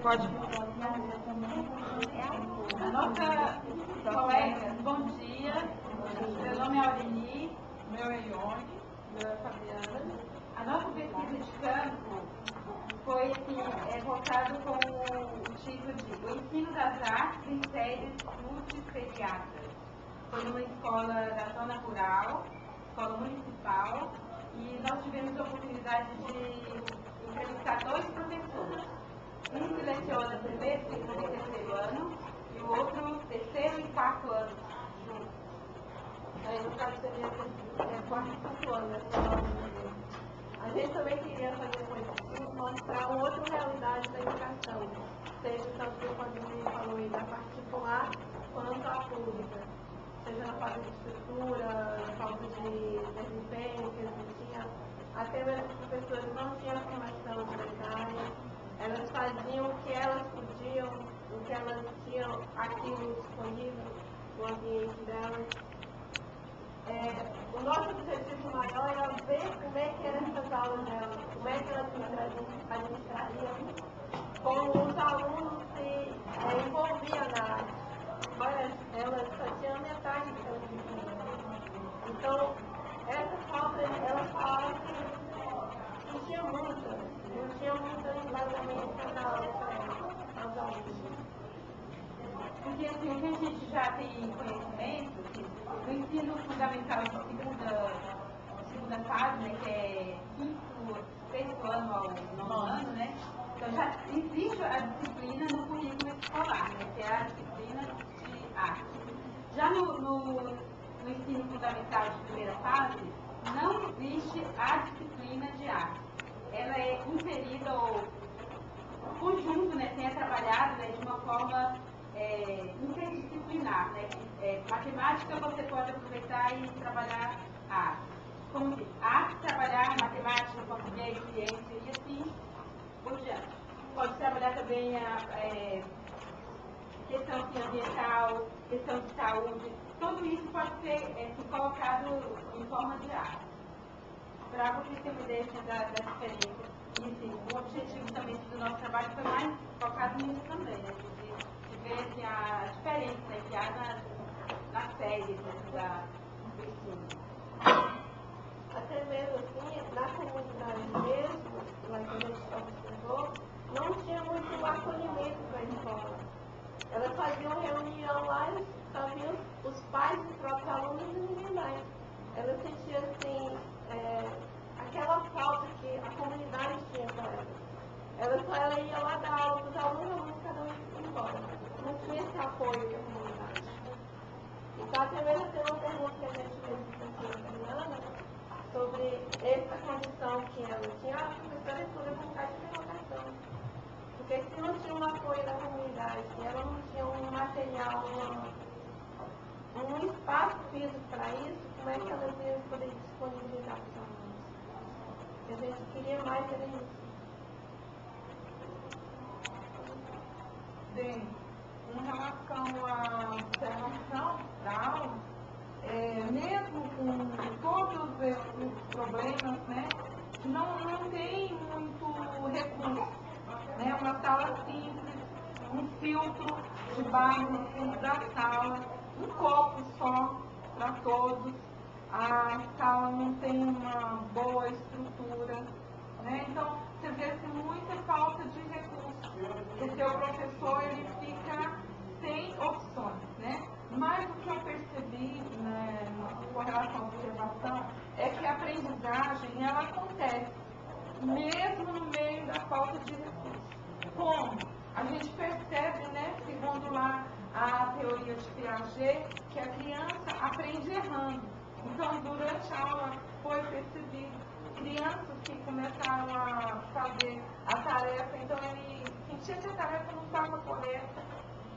Pode. A nossa colega, bom dia. Meu nome é Aureli, meu é Ione, meu é Fabiana. A nossa pesquisa de campo foi assim, voltado com o título de O Ensino das Artes em Séries Multiferiadas. Foi numa escola da zona rural, escola municipal, e nós tivemos a oportunidade de entrevistar 2 professores. Um que leciona primeiro, segundo e terceiro ano, e o outro terceiro e quarto ano juntos. Aí no caso seria quarto e quinto ano, né? A gente também queria fazer com mostrar uma outra realidade da educação, seja tanto que quando a gente falou aí da particular quanto a pública, seja na falta de estrutura, na falta de desempenho que existia, até mesmo os professores não tinham formação monetária, elas faziam o que elas podiam, o que elas tinham aquilo disponível no ambiente delas. O nosso objetivo maior era ver como é que eram essas aulas delas, como é que elas administrariam, como os alunos se envolviam na arte. Olha, elas só tinham metade do que elas tinham. Então, essa falta, elas falavam que não tinha muito embasamento para dar aula para elas, aos alunos. Porque assim, o que a gente já tem conhecimento, o ensino fundamental de segunda fase, né, que é sexto ano ao nono ano, né? Então já existe a disciplina no currículo escolar, né, que é a disciplina de arte. Já no ensino fundamental de primeira fase, não existe a disciplina de arte. Ela é inserida, ou o conjunto, né, tem trabalhado, né, de uma forma interdisciplinar, né? Matemática você pode aproveitar e trabalhar arte. Como arte trabalhar matemática, português, ciência e assim por diante. Pode trabalhar também a questão ambiental, questão de saúde. Tudo isso pode ser colocado em forma de arte. Para vocês terem uma ideia da diferença. E assim, o objetivo também do nosso trabalho foi mais focado nisso também, né? De ver assim, a diferença, né, que há nas séries, né, do ensino. Até mesmo assim, na comunidade mesmo, lá que a gente observou, não tinha muito acolhimento para a escola. Elas faziam reunião lá e só viam os pais dos próprios alunos e ninguém mais. Elas sentiam assim, aquela falta que a comunidade tinha para elas. Ela ia lá dar aula para os alunos, cada um ia embora. Não tinha esse apoio da comunidade. Então, até mesmo tem uma pergunta que a gente fez para a Fernanda sobre essa condição que ela tinha. A professora estuda com vontade de revocação. Porque se não tinha um apoio da comunidade, se ela não tinha um material, um espaço físico para isso, como é que ela ia poder disponibilizar para os alunos? A gente queria mais era isso. Bem, em relação à observação da aula, mesmo com todos esses problemas, né, não tem muito recurso, né, uma sala simples, um filtro de barro no fundo da sala, um copo só para todos, a sala não tem uma boa estrutura, né, então você vê assim, muita falta de recursos, porque o professor ele fica sem opções, né? Mas o que eu percebi, né, com relação à observação, é que a aprendizagem ela acontece mesmo no meio da falta de recursos. Como? A gente percebe, né, segundo lá a teoria de Piaget, que a criança aprende errando. Então, durante a aula foi percebido crianças que começaram a fazer a tarefa, então ele sentia que a tarefa não estava correta,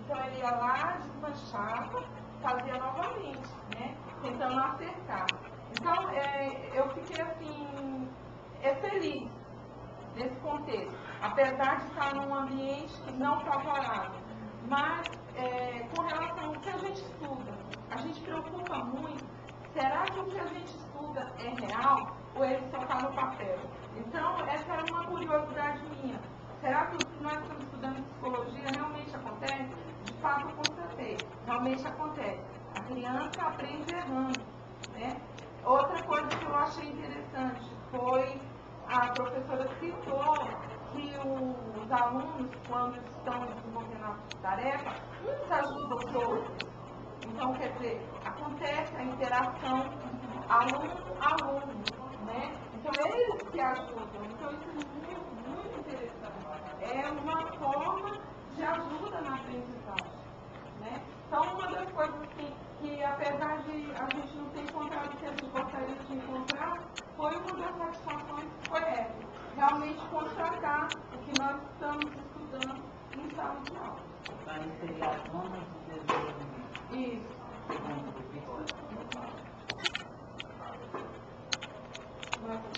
então ele ia lá, desmanchava, fazia novamente, né, tentando acertar. Então, eu fiquei assim, feliz nesse contexto, apesar de estar num ambiente que não favorável, mas com relação ao que a gente estuda, a gente preocupa muito, será que o que a gente estuda é real ou ele só está no papel? Então, essa era uma curiosidade minha. Será que o que nós estamos estudando fato eu constatei. Realmente acontece. A criança aprende errando, né? Outra coisa que eu achei interessante foi a professora citou que os alunos, quando estão desenvolvendo a tarefa, uns ajudam os outros. Então, quer dizer, acontece a interação aluno-aluno, né? Então, eles se ajudam. Então, isso é muito interessante. É uma forma de ajuda na aprendizagem, né? Então, uma das coisas que apesar de a gente não ter encontrado o que a gente gostaria de encontrar, foi uma das satisfações que foi essa. Realmente constatar o que nós estamos estudando em sala de aula. Para inserir as zonas de desenvolvimento. Isso.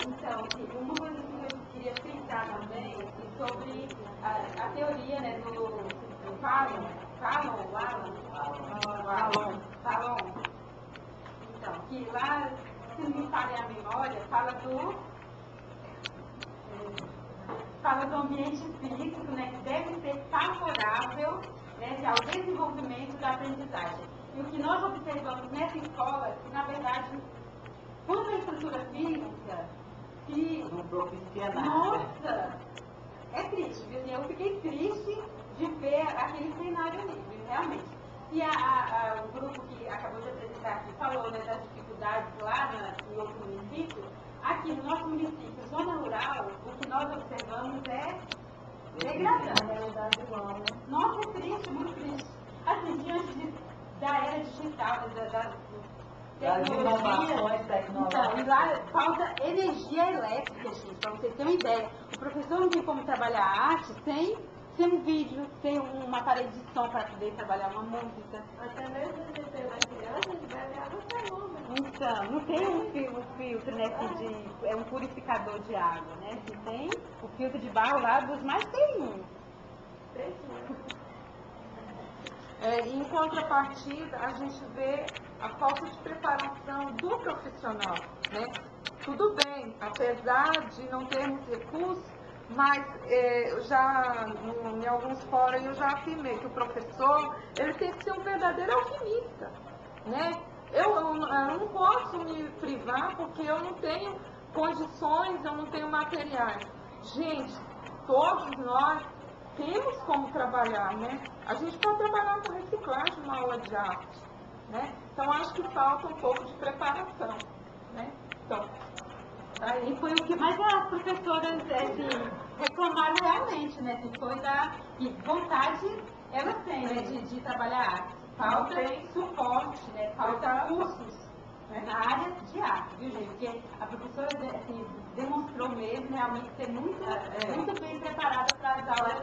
Então, uma coisa que eu queria citar também sobre a teoria, né, do Fallon. Então, que lá, se não me falha a memória, fala do ambiente físico, né, que deve ser favorável, né, ao desenvolvimento da aprendizagem. E o que nós observamos nessa escola, é que, na verdade, quanto à estrutura física, que... Não propicia nada. Nossa! É triste, viu? Eu fiquei triste de ver aquele cenário ali, viu? Realmente. E o grupo que acabou de apresentar aqui falou, né, das dificuldades lá em outro município. Aqui no nosso município, zona rural, o que nós observamos é degradante. Nossa, é triste, muito triste. Assim, diante da era digital, Das inovações tecnológicas. Então, e lá falta energia elétrica, gente, para vocês terem uma ideia. O professor não tem como trabalhar a arte sem um vídeo, sem uma parede de som para poder trabalhar uma música. Até mesmo se tem uma criança, a gente bebe água calma. Então, não tem um filtro, né, é um purificador de água, né? Se tem o filtro de barro lá, dos mais tem um. Em contrapartida, a gente vê a falta de preparação do profissional, né? Tudo bem, apesar de não termos recursos, mas em alguns fóruns eu já afirmei que o professor, ele tem que ser um verdadeiro alquimista, né? Eu não posso me privar porque eu não tenho condições, eu não tenho materiais. Gente, todos nós temos como trabalhar, né? A gente pode trabalhar com reciclagem numa aula de arte, né? Então, acho que falta um pouco de preparação, né? Então, E foi o que mais as professoras reclamaram realmente, né? Que foi que vontade elas têm, né? De trabalhar arte. Falta suporte, né? Falta cursos na área de arte, viu, gente? Porque a professora demonstrou mesmo realmente ser muito bem preparada para as aulas